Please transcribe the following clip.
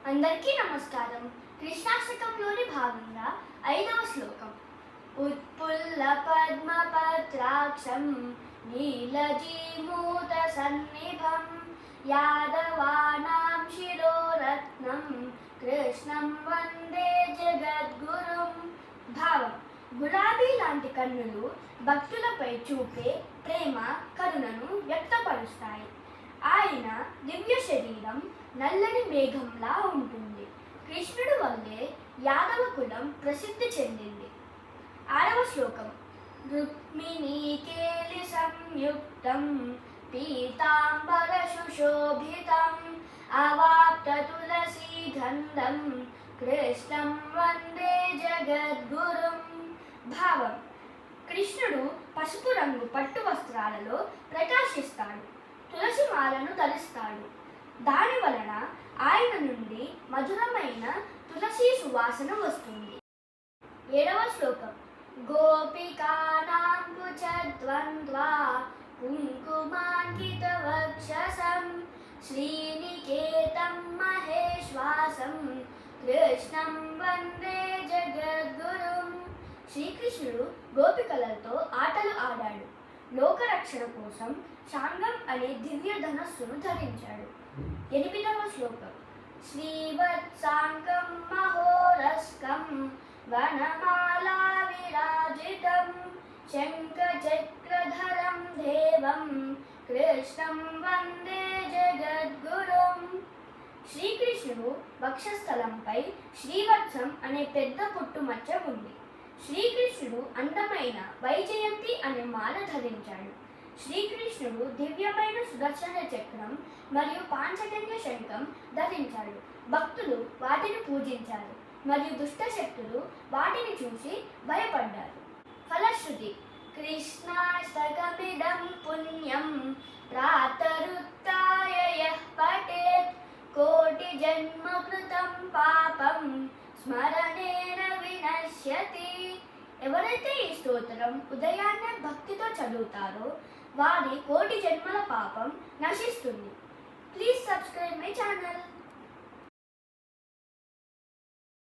అందరికీ నమస్కారం. కృష్ణాష్టకంలోని భాగంగా 5వ శ్లోకం. ఉత్పుల్ల పద్మ పత్రాక్షం నీలజీమూత సన్నిభం యాదవానాం శిరోరత్నం కృష్ణం వందే జగద్గురుం. భావం: గులాబీ లాంటి కన్నులు భక్తులపై చూపే ప్రేమ, కరుణను వ్యక్తపరుస్తాయి. ఆయన దివ్య శరీరం నల్లని మేఘంలా ఉంటుంది. కృష్ణుడు వల్లే యాదవ కులం ప్రసిద్ధి చెందింది. 6వ శ్లోకం. రుక్మిణీ కేలి సంయుక్తం పీతాంబర సుశోభితం అవాప్త తులసీ గంధం కృష్ణం వందే జగద్గురుం. భావం: కృష్ణుడు పసుపు రంగు పట్టు వస్త్రాలలో ప్రకాశిస్తాడు. తులసి మాలను ధరిస్తాడు. దాని వలన ఆయన నుండి మధురమైన తులసి సువాసన వస్తుంది. 7వ శ్లోకం. గోపికానాం కుచద్వంద్వా కుంకుమాంకిత వక్షసం శ్రీనికేతం మహేశ్వాసం కృష్ణం వందే జగద్గురుం. శ్రీకృష్ణుడు గోపికలతో ఆటలు ఆడాడు. లోకరక్షణ కోసం శాంగం అనే దివ్య ధనస్సును ధరించాడు. 8వ శ్లోకం. శ్రీవత్సాంగం మహోరస్కం వనమాలా విరాజితం శంఖచక్రధరం దేవం కృష్ణం వందే జగద్గురుం. శ్రీకృష్ణుడు వక్షస్థలంపై శ్రీవత్సం అనే పెద్ద పుట్టుమచ్చ ఉంది. శ్రీకృష్ణుడు అందమైన వైజయంతి అనే మాల ధరించాడు. శ్రీకృష్ణుడు దివ్యమైన సుదర్శన చక్రం మరియు పాంచజన్య శంఖం ధరించాడు. భక్తులు వాటిని పూజించారు మరియు దుష్ట శక్తులు వాటిని చూసి భయపడ్డారు. ఫలశ్రుతి. కృష్ణాష్టకమిదం పుణ్యం ప్రాతరుత్థాయ యః పఠేత్ కోటి జన్మ కృతం పాపం స్మరణేన వినశ్యతి. ఎవరైతే ఈ స్తోత్రం ఉదయాన్నే భక్తితో చదువుతారో వారి కోటి జన్మల పాపం నశిస్తుంది. Please subscribe my channel.